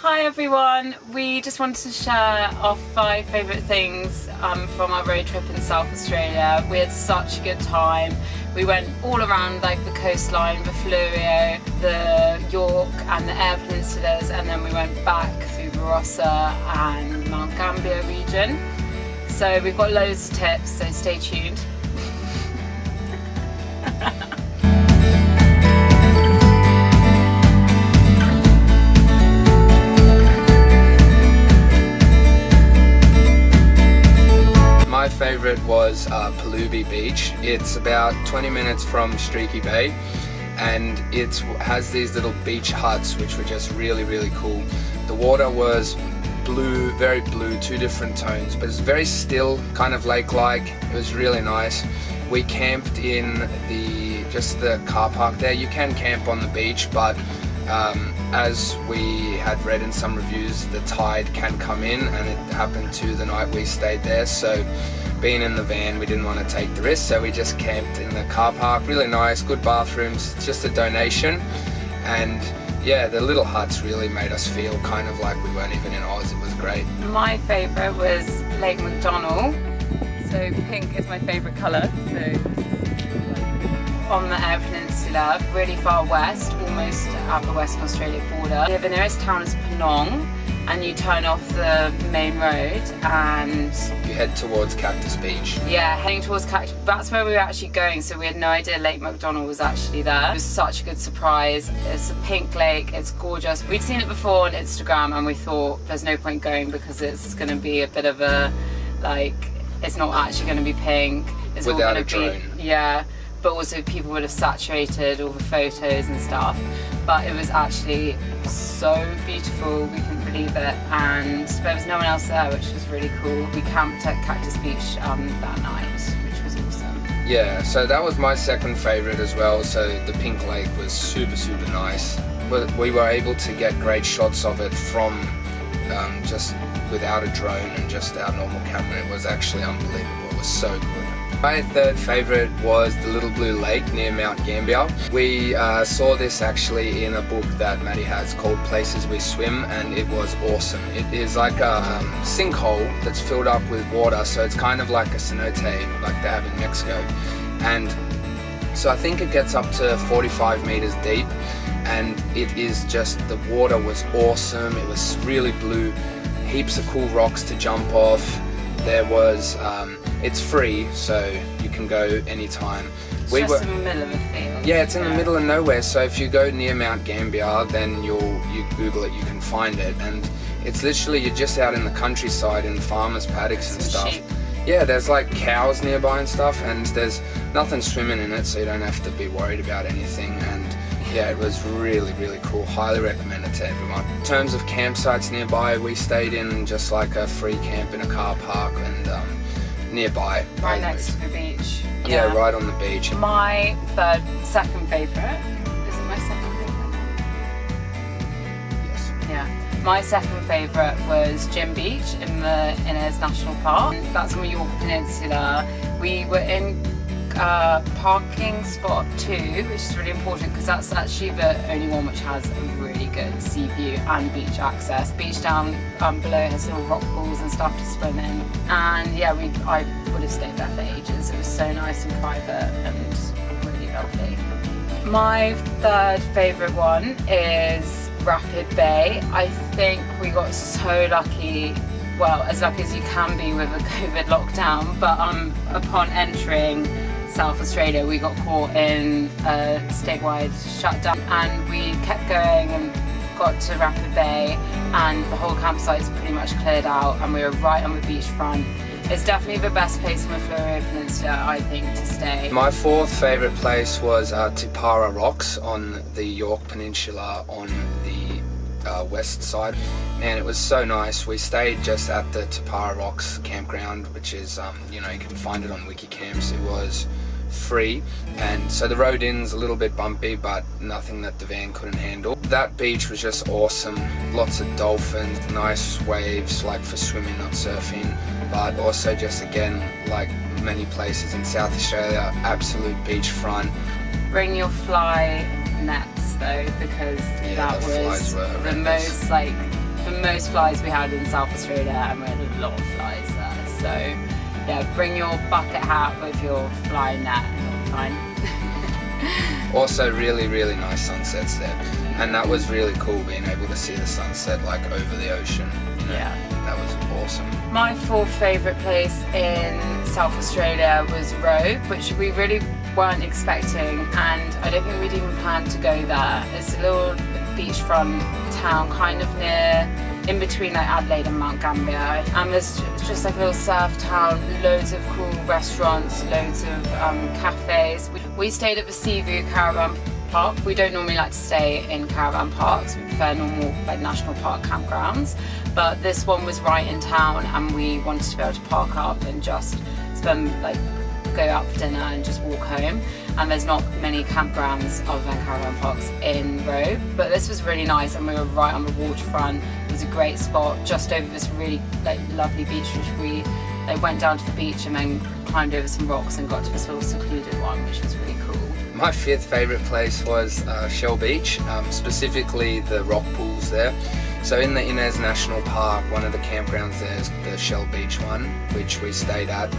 Hi everyone, we just wanted to share our 5 favourite things from our road trip in South Australia. We had such a good time. We went all around like the coastline, the Fleurieu, the Yorke and the Eyre peninsulas, and then we went back through Barossa and Mount Gambier region. So we've got loads of tips, so stay tuned. My favourite was Pelubi Beach. It's about 20 minutes from Streaky Bay, and it has these little beach huts which were just really cool. The water was blue, very blue, 2 different tones, but it's very still, kind of lake-like. It was really nice. We camped in just the car park there. You can camp on the beach, but as we had read in some reviews, the tide can come in, and it happened to the night we stayed there. So being in the van, we didn't want to take the risk, so we just camped in the car park. Really nice, good bathrooms, just a donation. And yeah, the little huts really made us feel kind of like we weren't even in Oz. It was great. My favourite was Lake McDonnell. So pink is my favourite colour. So on the Eyre Peninsula, really far west, almost at the Western Australia border. The nearest town is Penong, and you turn off the main road and you head towards Cactus Beach. Yeah, heading towards Cactus. That's where we were actually going, so we had no idea Lake McDonnell was actually there. It was such a good surprise. It's a pink lake, it's gorgeous. We'd seen it before on Instagram and we thought there's no point going because it's going to be a bit of a, like, it's not actually going to be pink. It's without all a going to drone. be, yeah. But also people would have saturated all the photos and stuff. But it was actually so beautiful, we couldn't believe it. And there was no one else there, which was really cool. We camped at Cactus Beach that night, which was awesome. Yeah, so that was my second favourite as well. So the pink lake was super nice. We were able to get great shots of it from just without a drone and just our normal camera. It was actually unbelievable. It was so good. My third favourite was the Little Blue Lake near Mount Gambier. We saw this actually in a book that Maddie has called Places We Swim, and it was awesome. It is like a sinkhole that's filled up with water, so it's kind of like a cenote like they have in Mexico. And so I think it gets up to 45 meters deep, and it is just, the water was awesome. It was really blue, heaps of cool rocks to jump off. There was it's free, so you can go anytime. It's just in the middle of a field. Yeah, it's in the middle of nowhere, so if you go near Mount Gambier, then you Google it, you can find it. And it's literally, you're just out in the countryside in farmers' paddocks and stuff. Sheep. Yeah, there's like cows nearby and stuff, and there's nothing swimming in it, so you don't have to be worried about anything. And yeah, it was really cool. Highly recommend it to everyone. In terms of campsites nearby, we stayed in just like a free camp in a car park and nearby. Right next to the beach. Yeah, right on the beach. My second favourite. Is it my second favourite? Yes. Yeah. My second favourite was Jim Beach in the Eyre National Park. That's on the Yorke Peninsula. We were in parking spot 2, which is really important because that's actually the only one which has a really good sea view and beach access. Beach down below has little rock pools and stuff to swim in, and yeah, I would have stayed there for ages. It was so nice and private and really lovely. My third favourite one is Rapid Bay. I think we got so lucky, well, as lucky as you can be with a COVID lockdown, but upon entering South Australia, we got caught in a statewide shutdown, and we kept going and got to Rapid Bay, and the whole campsite is pretty much cleared out, and we were right on the beachfront. It's definitely the best place on the Fleurieu Peninsula, I think, to stay. My fourth favourite place was Tapar Rocks on the Yorke Peninsula on the west side. Man, it was so nice. We stayed just at the Tapar Rocks campground, which is, you know, you can find it on Wikicamps. It was free, and so the road in's a little bit bumpy, but nothing that the van couldn't handle. That beach was just awesome. Lots of dolphins, nice waves, like for swimming, not surfing, but also just, again, like many places in South Australia, absolute beachfront. Bring your fly nets though, because that was the most like the most flies we had in South Australia, and we had a lot of flies there. So yeah, bring your bucket hat with your fly net and it'll be fine. Also really nice sunsets there, and that was really cool being able to see the sunset like over the ocean, you know? Yeah, that was awesome. My fourth favourite place in South Australia was Robe, which we really weren't expecting, and I don't think we'd even planned to go there. It's a little beachfront town kind of near, in between like Adelaide and Mount Gambier, and there's just like a little surf town, loads of cool restaurants, loads of cafes. We stayed at the Seaview Caravan Park. We don't normally like to stay in caravan parks, we prefer normal like national park campgrounds, but this one was right in town and we wanted to be able to park up and just spend like go out for dinner and just walk home, and there's not many campgrounds other than caravan parks in Robe, but this was really nice and we were right on the waterfront. It was a great spot just over this really like lovely beach, which we went down to the beach and then climbed over some rocks and got to this little secluded one, which was really cool. My fifth favourite place was Shell Beach, specifically the rock pools there. So in the Innes National Park, one of the campgrounds there is the Shell Beach one, which we stayed at.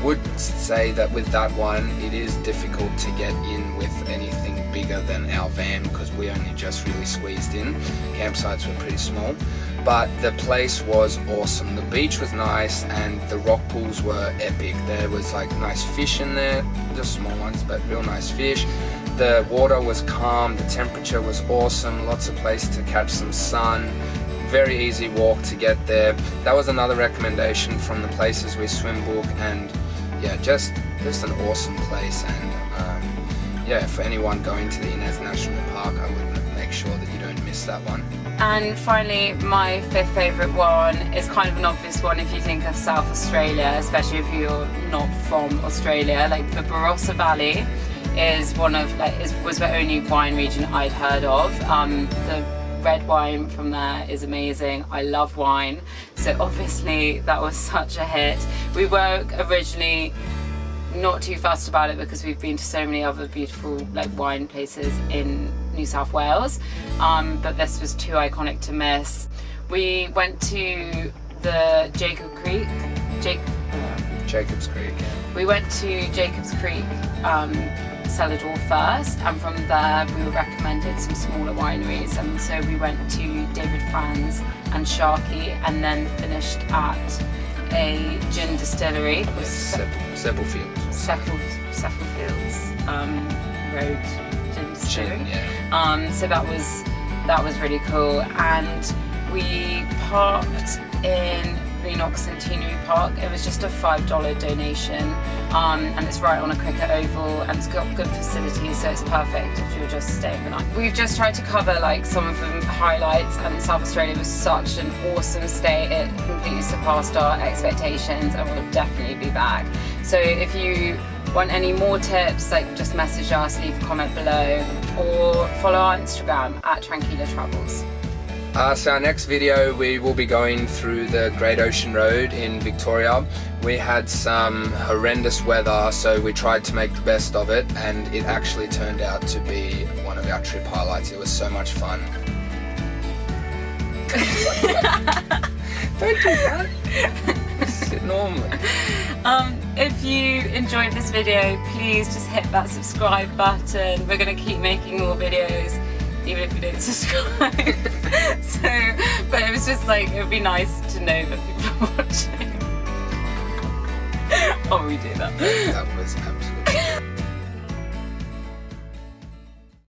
Would say that with that one, it is difficult to get in with anything bigger than our van because we only just really squeezed in. Campsites were pretty small, but the place was awesome. The beach was nice and the rock pools were epic. There was like nice fish in there, just small ones, but real nice fish. The water was calm, the temperature was awesome, lots of place to catch some sun. Very easy walk to get there. That was another recommendation from the places we swim book, and yeah, just an awesome place. And yeah, for anyone going to the Innes National Park, I would make sure that you don't miss that one. And finally, my fifth favourite one is kind of an obvious one if you think of South Australia, especially if you're not from Australia. Like the Barossa Valley is one of was the only wine region I'd heard of. The red wine from there is amazing. I love wine, so obviously that was such a hit. We were originally not too fussed about it because we've been to so many other beautiful like wine places in New South Wales, but this was too iconic to miss. We went to the Jacobs Creek. Yeah. We went to Jacobs Creek cellar door first, and from there we were recommended some smaller wineries, and so we went to David Franz and Sharkey, and then finished at a gin distillery. Seppelfields Road Gin Distillery. Yeah. So that was really cool, and we parked in Renault Centenary Park. It was just a $5 donation, and it's right on a cricket oval, and it's got good facilities, so it's perfect if you're just staying the night. We've just tried to cover like some of the highlights, and South Australia was such an awesome stay. It completely surpassed our expectations, and we'll definitely be back. So if you want any more tips, like just message us, leave a comment below, or follow our Instagram at Tranquila Travels. So our next video, we will be going through the Great Ocean Road in Victoria. We had some horrendous weather, so we tried to make the best of it, and it actually turned out to be one of our trip highlights. It was so much fun. Don't do that. Sit normally. If you enjoyed this video, please just hit that subscribe button. We're going to keep making more videos, even if you don't subscribe. But it was just like, it would be nice to know that people are watching. Oh, we do that. That was absolutely